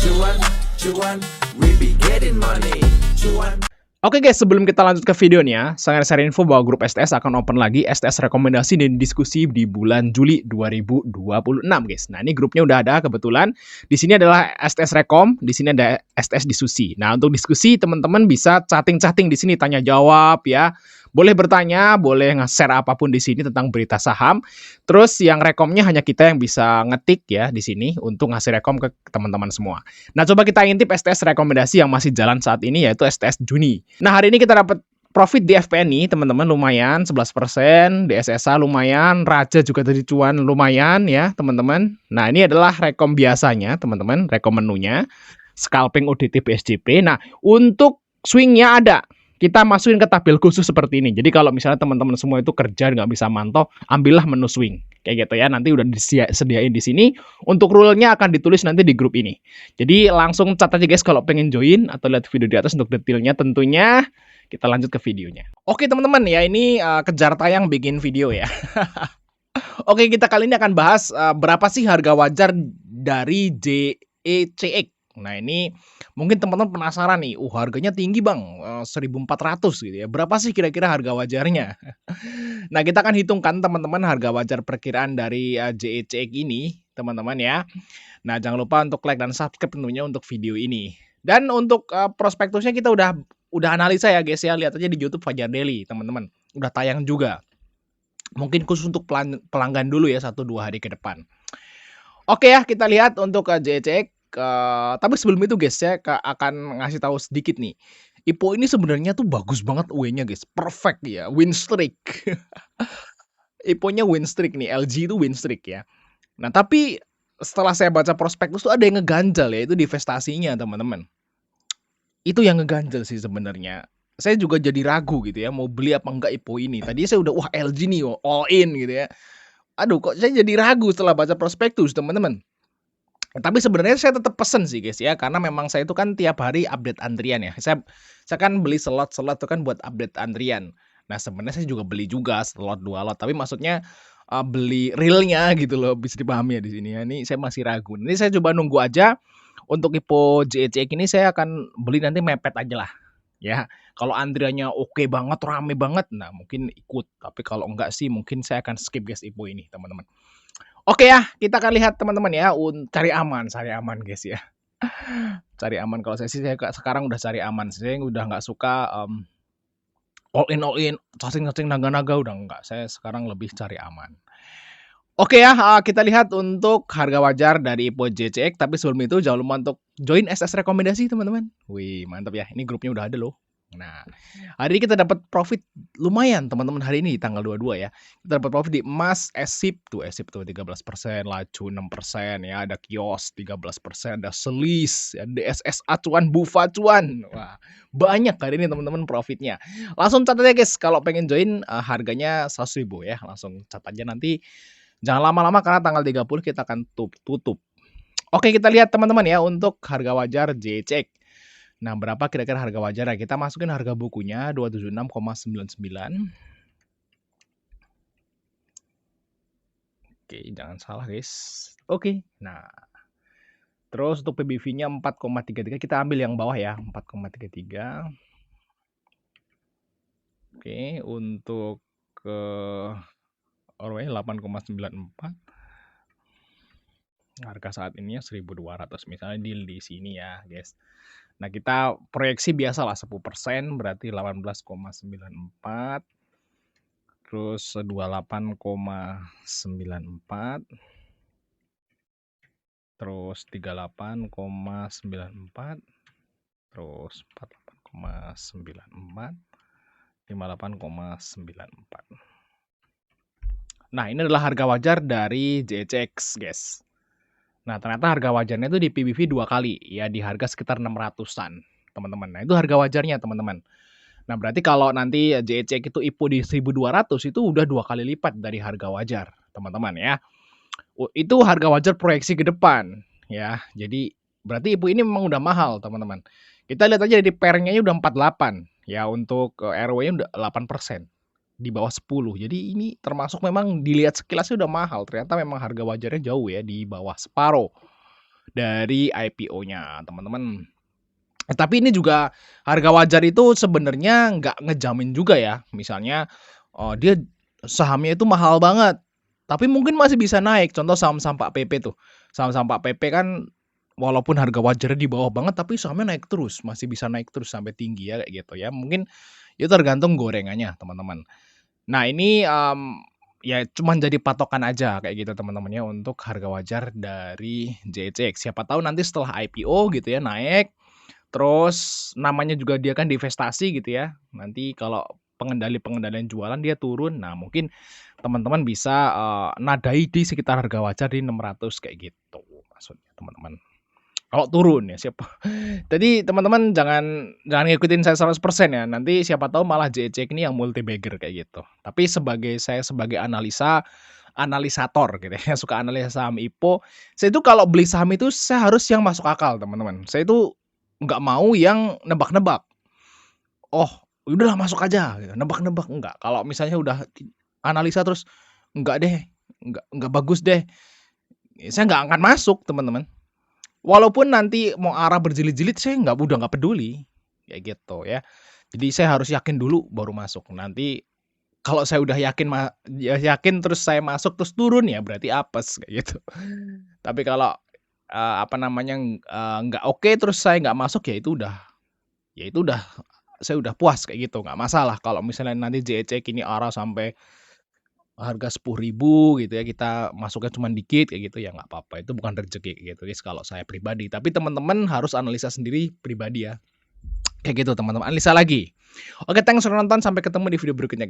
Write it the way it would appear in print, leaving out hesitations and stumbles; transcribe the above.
Cuan, cuan, we be getting money. Cuan. Oke guys, sebelum kita lanjut ke videonya, saya share info bahwa grup STS akan open lagi STS rekomendasi dan diskusi di bulan Juli 2026 guys. Nah, ini grupnya udah ada kebetulan. Di sini adalah STS Rekom, di sini ada STS Diskusi. Nah, untuk diskusi teman-teman bisa chatting-chatting di sini, tanya jawab ya. Boleh bertanya, boleh nge-share apapun di sini tentang berita saham. Terus yang rekomnya hanya kita yang bisa ngetik ya di sini untuk ngasih rekom ke teman-teman semua. Nah, coba kita intip STS rekomendasi yang masih jalan saat ini yaitu STS Juni. Nah, hari ini kita dapat profit di FPNI, teman-teman, lumayan 11%, di SSA lumayan, Raja juga tadi cuan lumayan ya, teman-teman. Nah, ini adalah rekom biasanya, teman-teman, rekom menunya. Scalping UDT BSJP. Nah, untuk swingnya ada. Kita masukin ke tabel khusus seperti ini. Jadi kalau misalnya teman-teman semua itu kerja nggak bisa mantau, ambillah menu swing. Kayak gitu ya. Nanti udah disediain di sini. Untuk rule-nya akan ditulis nanti di grup ini. Jadi langsung cat aja guys kalau pengen join atau lihat video di atas untuk detailnya tentunya. Kita lanjut ke videonya. Oke teman-teman ya, ini kejar tayang bikin video ya. Oke, kita kali ini akan bahas berapa sih harga wajar dari JECX. Nah, ini mungkin teman-teman penasaran nih, harganya tinggi bang, 1.400 gitu ya. Berapa sih kira-kira harga wajarnya? Nah, kita akan hitungkan teman-teman harga wajar perkiraan dari JECX ini, teman-teman ya. Nah, jangan lupa untuk like dan subscribe tentunya untuk video ini. Dan untuk prospektusnya kita udah analisa ya guys ya, lihat aja di YouTube Fajar Daily, teman-teman. Udah tayang juga. Mungkin khusus untuk pelanggan dulu ya 1-2 hari ke depan. Oke ya, kita lihat untuk JECX. Tapi sebelum itu guys ya, akan ngasih tahu sedikit nih. IPO ini sebenarnya tuh bagus banget UE-nya guys, perfect ya, win streak. IPO-nya win streak nih, LG itu win streak ya. Nah tapi setelah saya baca prospektus tuh ada yang ngeganjal ya, itu divestasinya teman-teman. Itu yang ngeganjal sih sebenarnya. Saya juga jadi ragu gitu ya, mau beli apa enggak IPO ini. Tadi saya udah, wah LG nih all in gitu ya. Aduh kok saya jadi ragu setelah baca prospektus teman-teman. Tapi sebenarnya saya tetap pesen sih guys ya, karena memang saya itu kan tiap hari update antrian ya. Saya kan beli slot-slot itu kan buat update antrian. Nah, sebenarnya saya juga beli juga slot 2 lot, tapi maksudnya beli realnya gitu loh, bisa dipahami ya di sini ya. Ini saya masih ragu. Ini saya coba nunggu aja untuk IPO JECX ini saya akan beli nanti mepet aja lah ya. Kalau antriannya oke banget, rame banget, nah mungkin ikut. Tapi kalau enggak sih mungkin saya akan skip guys IPO ini, teman-teman. Oke ya, kita akan lihat teman-teman ya, cari aman guys ya. Cari aman, kalau saya sih sekarang udah cari aman. Saya udah nggak suka all in, cacing-cacing naga-naga udah enggak. Saya sekarang lebih cari aman. Oke ya, kita lihat untuk harga wajar dari IPO JECX. Tapi sebelum itu jangan lupa untuk join SS rekomendasi teman-teman. Wih, mantap ya. Ini grupnya udah ada loh. Nah, hari ini kita dapat profit lumayan teman-teman hari ini di tanggal 22 ya. Kita dapat profit di emas, SIP tuh 13%, Lacu 6% ya, ada Kios 13%, ada Selis, ada DSS acuan, Bufa acuan. Wah, banyak hari ini teman-teman profitnya. Langsung catat aja guys kalau pengen join, harganya 100.000 ya. Langsung catat aja nanti. Jangan lama-lama karena tanggal 30 kita akan tutup. Oke, kita lihat teman-teman ya untuk harga wajar JECX. Nah, berapa kira-kira harga wajarnya? Kita masukin harga bukunya 276,99. Oke, jangan salah guys. Oke, nah. Terus untuk PBV-nya 4,33, kita ambil yang bawah ya, 4,33. Oke, untuk ROE 8,94. Harga saat ini 1.200 misalnya deal di sini ya, guys. Nah, kita proyeksi biasalah 10%, berarti 18,94. Terus 28,94. Terus 38,94. Terus 48,94. 58,94. Nah, ini adalah harga wajar dari JECX, guys. Nah, ternyata harga wajarnya itu di PBV 2 kali, ya di harga sekitar 600-an, teman-teman. Nah, itu harga wajarnya, teman-teman. Nah, berarti kalau nanti JECX itu IPO di 1.200 itu udah 2 kali lipat dari harga wajar, teman-teman ya. Itu harga wajar proyeksi ke depan, ya. Jadi berarti IPO ini memang udah mahal, teman-teman. Kita lihat aja di pairnya udah 48, ya untuk ROE-nya udah 8%. Di bawah 10. Jadi ini termasuk memang dilihat sekilasnya udah mahal. Ternyata memang harga wajarnya jauh ya, di bawah separuh. dari IPO-nya, teman-teman. Tapi ini juga harga wajar itu sebenarnya nggak ngejamin juga ya. Misalnya, dia sahamnya itu mahal banget, tapi mungkin masih bisa naik. Contoh saham-saham Pak PP tuh. Saham-saham Pak PP kan walaupun harga wajarnya di bawah banget, tapi sahamnya naik terus, masih bisa naik terus sampai tinggi ya, kayak gitu ya. Mungkin itu tergantung gorengannya, teman-teman. Nah ini, ya cuman jadi patokan aja kayak gitu teman-teman ya untuk harga wajar dari JCX. Siapa tahu nanti setelah IPO gitu ya naik, terus namanya juga dia kan divestasi gitu ya. Nanti kalau pengendali-pengendalian jualan dia turun, nah mungkin teman-teman bisa, nadai di sekitar harga wajar di 600 kayak gitu maksudnya teman-teman. Kalau turun ya jadi teman-teman jangan jangan ngikutin saya 100% ya, nanti siapa tahu malah JCK ini yang multi bagger kayak gitu. Tapi saya sebagai analisator gitu ya, suka analisa saham IPO, saya itu kalau beli saham itu saya harus yang masuk akal teman-teman. Saya itu nggak mau yang nebak-nebak. Oh, udahlah masuk aja gitu, nebak-nebak enggak. Kalau misalnya udah analisa terus, "Enggak deh, enggak bagus deh," saya nggak akan masuk teman-teman. Walaupun nanti mau arah berjilid-jilid saya udah nggak peduli, kayak gitu ya. Jadi saya harus yakin dulu baru masuk. Nanti kalau saya udah yakin terus saya masuk terus turun ya berarti apes kayak gitu. Tapi kalau, apa namanya, nggak oke terus saya nggak masuk ya itu udah saya udah puas kayak gitu, nggak masalah kalau misalnya nanti JCK ini arah sampai harga 10.000 gitu ya, kita masuknya cuma dikit kayak gitu, ya nggak apa-apa, itu bukan rezeki kayak gitu guys kalau saya pribadi. Tapi teman-teman harus analisa sendiri pribadi ya, kayak gitu teman-teman, analisa lagi. Oke, thanks udah nonton, sampai ketemu di video berikutnya guys.